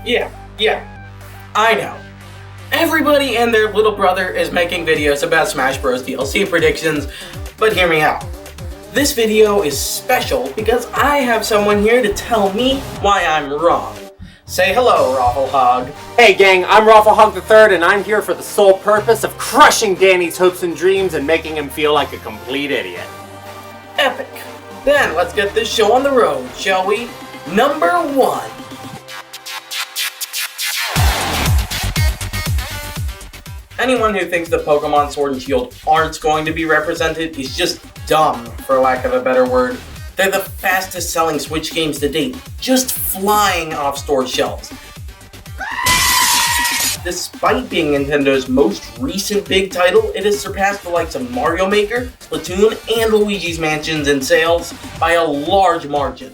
Yeah, I know. Everybody and their little brother is making videos about Smash Bros. DLC predictions, but hear me out. This video is special because I have someone here to tell me why I'm wrong. Say hello, Rofl Hog. Hey gang, I'm Rofl Hog III, and I'm here for the sole purpose of crushing Danny's hopes and dreams and making him feel like a complete idiot. Epic. Then let's get this show on the road, shall we? Number 1. Anyone who thinks that Pokemon Sword and Shield aren't going to be represented is just dumb, for lack of a better word. They're the fastest selling Switch games to date, just flying off store shelves. Despite being Nintendo's most recent big title, it has surpassed the likes of Mario Maker, Splatoon, and Luigi's Mansion in sales by a large margin.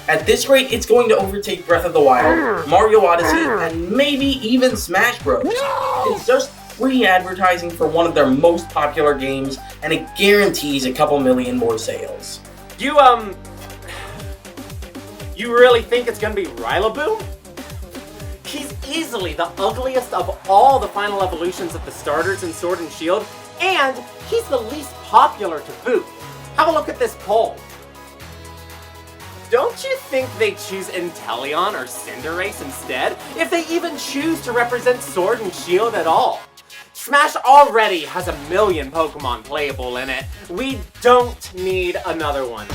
At this rate, it's going to overtake Breath of the Wild, Mario Odyssey, and maybe even Smash Bros. It's just free advertising for one of their most popular games, and it guarantees a couple million more sales. You really think it's gonna be Rillaboom? He's easily the ugliest of all the final evolutions of the starters in Sword and Shield, and he's the least popular to boot. Have a look at this poll. Don't you think they choose Inteleon or Cinderace instead, if they even choose to represent Sword and Shield at all? Smash already has 1 million Pokemon playable in it. We don't need another one.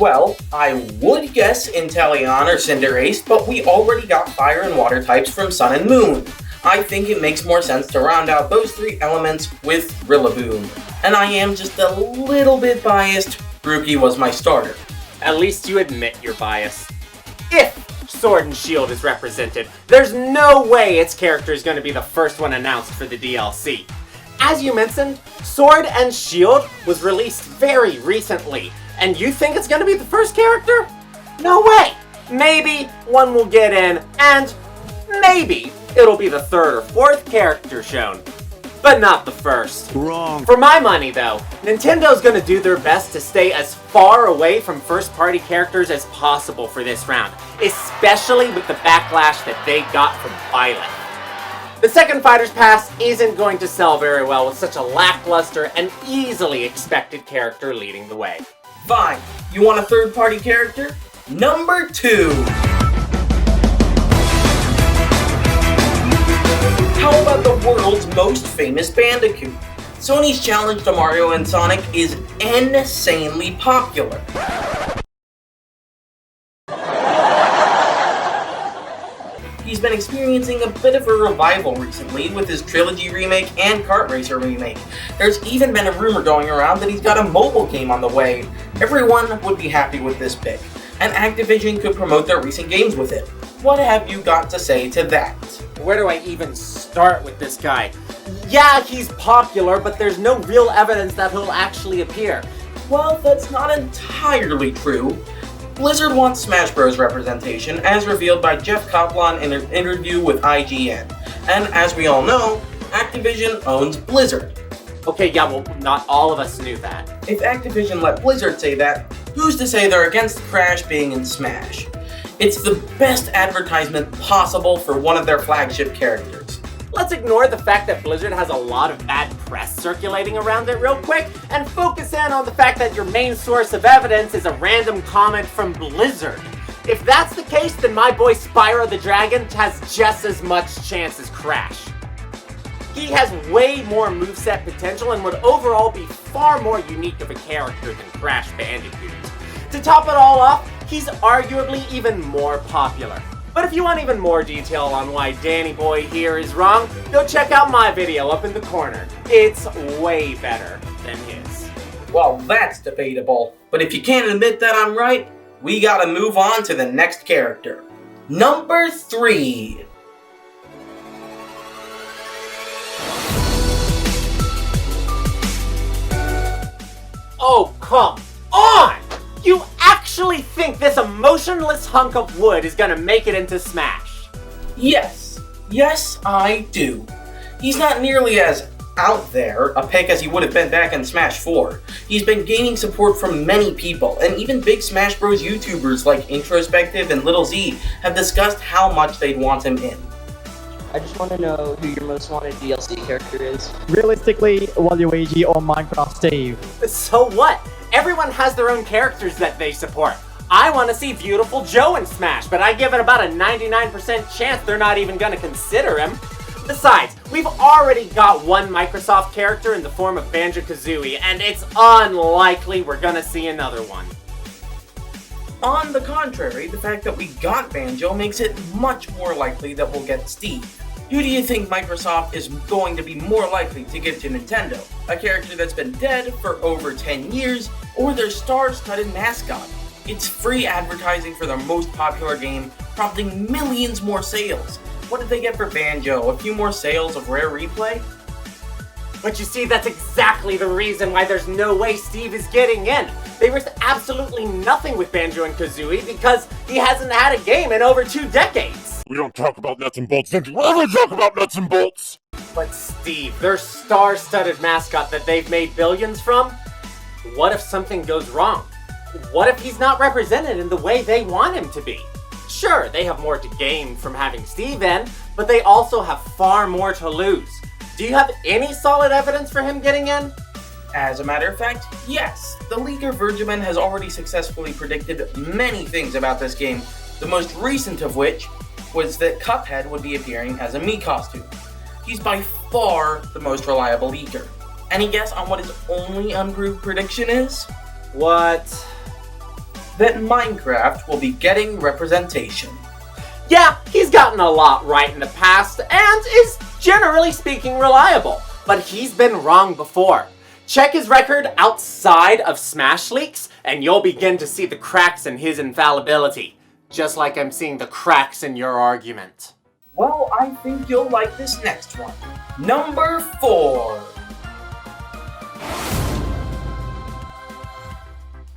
Well, I would guess Inteleon or Cinderace, but we already got Fire and Water types from Sun and Moon. I think it makes more sense to round out those 3 elements with Rillaboom. And I am just a little bit biased. Grookey was my starter. At least you admit your bias. If Sword and Shield is represented, there's no way its character is going to be the first one announced for the DLC. As you mentioned, Sword and Shield was released very recently, and you think it's going to be the first character? No way! Maybe one will get in, and maybe it'll be the 3rd or 4th character shown. But not the first. Wrong. For my money though, Nintendo's gonna do their best to stay as far away from first-party characters as possible for this round, especially with the backlash that they got from Violet. The second Fighter's Pass isn't going to sell very well with such a lackluster and easily expected character leading the way. Fine, you want a third-party character? Number 2! How about the world's most famous Bandicoot? Sony's challenge to Mario and Sonic is insanely popular. He's been experiencing a bit of a revival recently with his Trilogy remake and Kart Racer remake. There's even been a rumor going around that he's got a mobile game on the way. Everyone would be happy with this pick, and Activision could promote their recent games with it. What have you got to say to that? Where do I even start with this guy? Yeah, he's popular, but there's no real evidence that he'll actually appear. Well, that's not entirely true. Blizzard wants Smash Bros. Representation, as revealed by Jeff Kaplan in an interview with IGN. And as we all know, Activision owns Blizzard. Okay, yeah, well, not all of us knew that. If Activision let Blizzard say that, who's to say they're against Crash being in Smash? It's the best advertisement possible for one of their flagship characters. Let's ignore the fact that Blizzard has a lot of bad press circulating around it real quick, and focus in on the fact that your main source of evidence is a random comment from Blizzard. If that's the case, then my boy Spyro the Dragon has just as much chance as Crash. He has way more moveset potential and would overall be far more unique of a character than Crash Bandicoot. To top it all off, he's arguably even more popular. But if you want even more detail on why Danny Boy here is wrong, go check out my video up in the corner. It's way better than his. Well, that's debatable. But if you can't admit that I'm right, we gotta move on to the next character. Number 3. Oh, come on! You actually think this emotionless hunk of wood is gonna make it into Smash? Yes, I do. He's not nearly as out there a pick as he would have been back in Smash 4. He's been gaining support from many people, and even big Smash Bros. YouTubers like Introspective and Little Z have discussed how much they'd want him in. I just want to know who your most wanted DLC character is. Realistically, Waluigi or Minecraft Steve. So what? Everyone has their own characters that they support. I want to see Beautiful Joe in Smash, but I give it about a 99% chance they're not even going to consider him. Besides, we've already got one Microsoft character in the form of Banjo-Kazooie, and it's unlikely we're going to see another one. On the contrary, the fact that we got Banjo makes it much more likely that we'll get Steve. Who do you think Microsoft is going to be more likely to give to Nintendo? A character that's been dead for over 10 years, or their star-studded mascot? It's free advertising for their most popular game, prompting millions more sales. What did they get for Banjo? A few more sales of Rare Replay? But you see, that's exactly the reason why there's no way Steve is getting in. They risked absolutely nothing with Banjo and Kazooie because he hasn't had a game in over 2 decades. We don't talk about nuts and bolts. Don't you ever talk about nuts and bolts! But Steve, their star-studded mascot that they've made billions from, what if something goes wrong? What if he's not represented in the way they want him to be? Sure, they have more to gain from having Steve in, but they also have far more to lose. Do you have any solid evidence for him getting in? As a matter of fact, yes. The leaker Virgiman has already successfully predicted many things about this game, the most recent of which was that Cuphead would be appearing as a Mii costume. He's by far the most reliable leaker. Any guess on what his only unproved prediction is? What? That Minecraft will be getting representation. Yeah, he's gotten a lot right in the past, and is, generally speaking, reliable. But he's been wrong before. Check his record outside of Smash leaks, and you'll begin to see the cracks in his infallibility. Just like I'm seeing the cracks in your argument. Well, I think you'll like this next one. Number 4.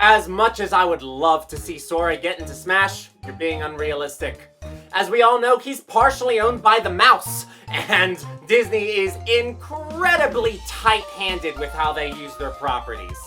As much as I would love to see Sora get into Smash, you're being unrealistic. As we all know, he's partially owned by the mouse, and Disney is incredibly tight-handed with how they use their properties.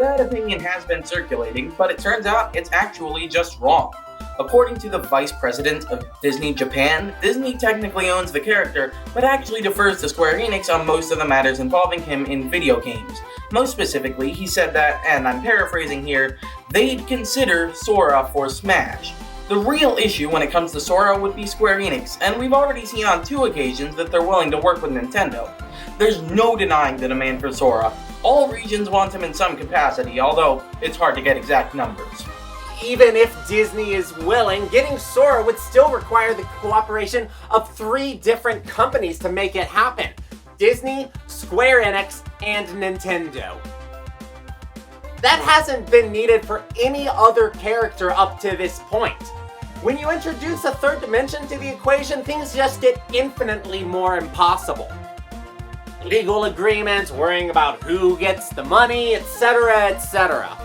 That opinion has been circulating, but it turns out it's actually just wrong. According to the vice president of Disney Japan, Disney technically owns the character, but actually defers to Square Enix on most of the matters involving him in video games. Most specifically, he said that, and I'm paraphrasing here, they'd consider Sora for Smash. The real issue when it comes to Sora would be Square Enix, and we've already seen on 2 occasions that they're willing to work with Nintendo. There's no denying the demand for Sora. All regions want him in some capacity, although it's hard to get exact numbers. Even if Disney is willing, getting Sora would still require the cooperation of 3 different companies to make it happen. Disney, Square Enix, and Nintendo. That hasn't been needed for any other character up to this point. When you introduce a 3rd dimension to the equation, things just get infinitely more impossible. Legal agreements, worrying about who gets the money, etc., etc.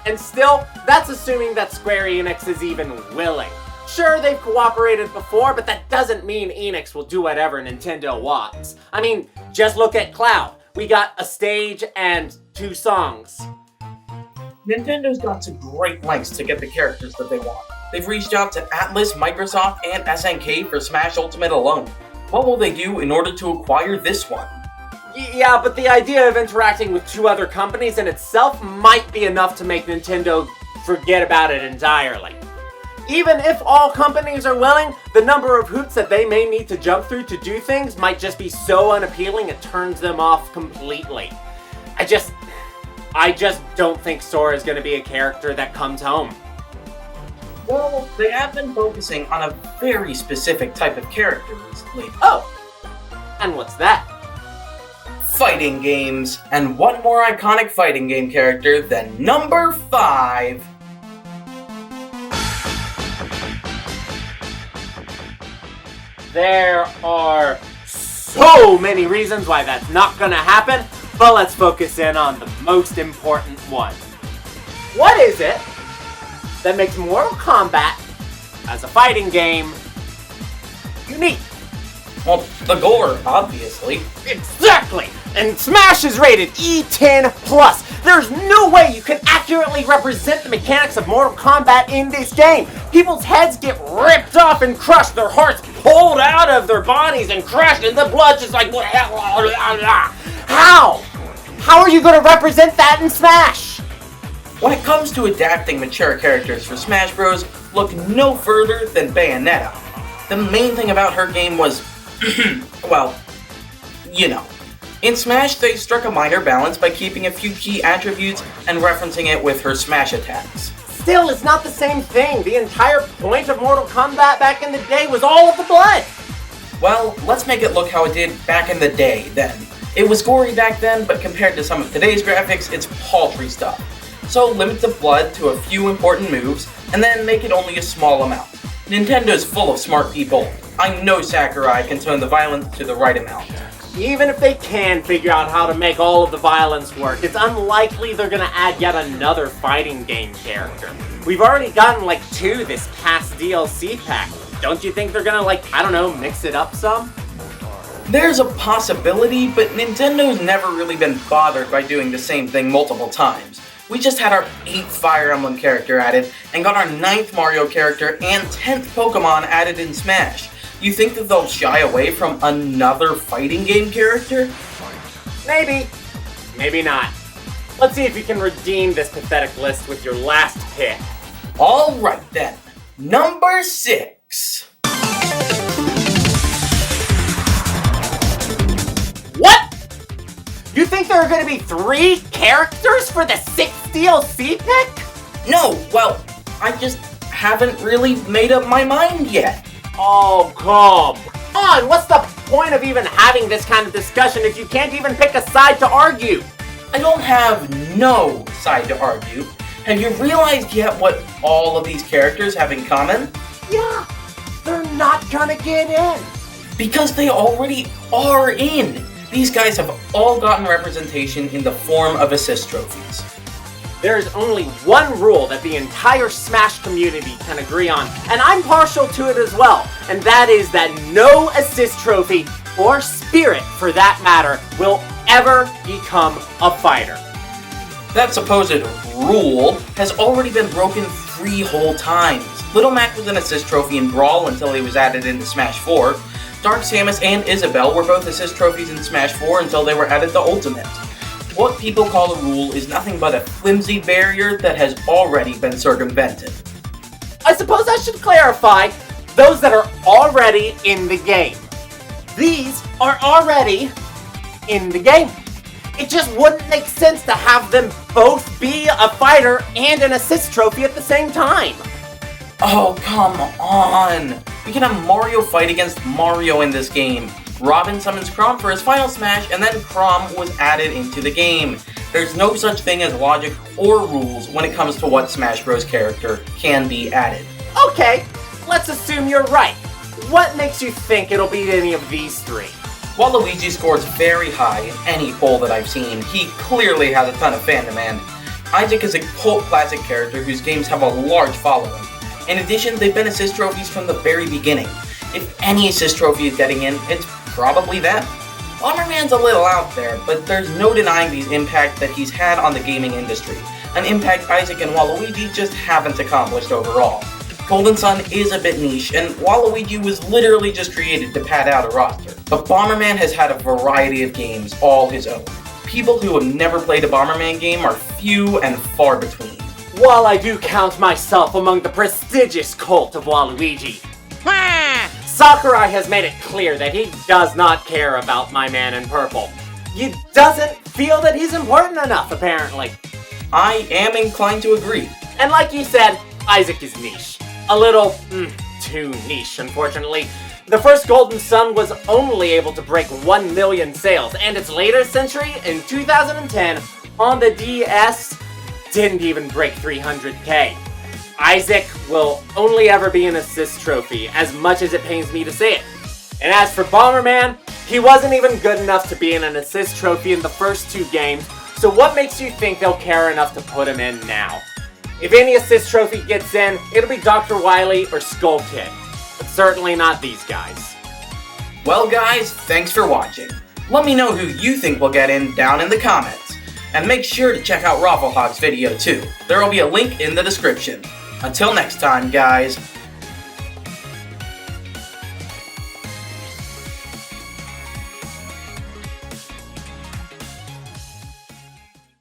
And still, that's assuming that Square Enix is even willing. Sure, they've cooperated before, but that doesn't mean Enix will do whatever Nintendo wants. I mean, just look at Cloud. We got a stage and 2 songs. Nintendo's gone to great lengths to get the characters that they want. They've reached out to Atlus, Microsoft, and SNK for Smash Ultimate alone. What will they do in order to acquire this one? Yeah, but the idea of interacting with 2 other companies in itself might be enough to make Nintendo forget about it entirely. Even if all companies are willing, the number of hoops that they may need to jump through to do things might just be so unappealing it turns them off completely. I just don't think Sora is going to be a character that comes home. Well, they have been focusing on a very specific type of character recently. Oh, and what's that? Fighting games. And what more iconic fighting game character than number 5? There are so many reasons why that's not gonna happen, but let's focus in on the most important one. What is it that makes Mortal Kombat as a fighting game unique? Well, the gore, obviously. Exactly! And Smash is rated E10+. There's no way you can accurately represent the mechanics of Mortal Kombat in this game. People's heads get ripped off and crushed, their hearts pulled out of their bodies and crushed, and the blood just like... How? How are you going to represent that in Smash? When it comes to adapting mature characters for Smash Bros., look no further than Bayonetta. The main thing about her game was, well, you know. In Smash, they struck a minor balance by keeping a few key attributes and referencing it with her Smash attacks. Still, it's not the same thing. The entire point of Mortal Kombat back in the day was all of the blood. Well, let's make it look how it did back in the day, then. It was gory back then, but compared to some of today's graphics, it's paltry stuff. So limit the blood to a few important moves, and then make it only a small amount. Nintendo's full of smart people. I know Sakurai can tone the violence to the right amount. Even if they can figure out how to make all of the violence work, it's unlikely they're gonna add yet another fighting game character. We've already gotten like 2 this past DLC pack. Don't you think they're gonna mix it up some? There's a possibility, but Nintendo's never really been bothered by doing the same thing multiple times. We just had our 8th Fire Emblem character added, and got our 9th Mario character and 10th Pokemon added in Smash. You think that they'll shy away from another fighting game character? Maybe. Maybe not. Let's see if you can redeem this pathetic list with your last pick. Alright then. Number 6. What? You think there are going to be 3 characters for the 6th DLC pick? No, well, I just haven't really made up my mind yet. Oh, come on! What's the point of even having this kind of discussion if you can't even pick a side to argue? I don't have no side to argue. Have you realized yet what all of these characters have in common? Yeah, they're not gonna get in. Because they already are in. These guys have all gotten representation in the form of assist trophies. There's only one rule that the entire Smash community can agree on, and I'm partial to it as well, and that is that no assist trophy, or spirit for that matter, will ever become a fighter. That supposed rule has already been broken 3 whole times. Little Mac was an assist trophy in Brawl until he was added into Smash 4. Dark Samus and Isabelle were both assist trophies in Smash 4 until they were added to Ultimate. What people call a rule is nothing but a flimsy barrier that has already been circumvented. I suppose I should clarify those that are already in the game. These are already in the game. It just wouldn't make sense to have them both be a fighter and an assist trophy at the same time. Oh, come on! We can have Mario fight against Mario in this game. Robin summons Chrom for his final smash, and then Chrom was added into the game. There's no such thing as logic or rules when it comes to what Smash Bros. Character can be added. Okay, let's assume you're right. What makes you think it'll beat any of these 3? While Luigi scores very high in any poll that I've seen, he clearly has a ton of fan demand. Isaac is a cult classic character whose games have a large following. In addition, they've been assist trophies from the very beginning. If any assist trophy is getting in, it's probably them. Bomberman's a little out there, but there's no denying the impact that he's had on the gaming industry, an impact Isaac and Waluigi just haven't accomplished overall. Golden Sun is a bit niche, and Waluigi was literally just created to pad out a roster, but Bomberman has had a variety of games all his own. People who have never played a Bomberman game are few and far between. While I do count myself among the prestigious cult of Waluigi, Sakurai has made it clear that he does not care about my man in purple. He doesn't feel that he's important enough, apparently. I am inclined to agree. And like you said, Isaac is niche. A little, too niche, unfortunately. The first Golden Sun was only able to break 1 million sales, and its later century, in 2010, on the DS, didn't even break 300k. Isaac will only ever be an assist trophy, as much as it pains me to say it. And as for Bomberman, he wasn't even good enough to be in an assist trophy in the first 2 games, so what makes you think they'll care enough to put him in now? If any assist trophy gets in, it'll be Dr. Wily or Skull Kid, but certainly not these guys. Well guys, thanks for watching. Let me know who you think will get in down in the comments. And make sure to check out Rofl Hog's video too. There will be a link in the description. Until next time guys,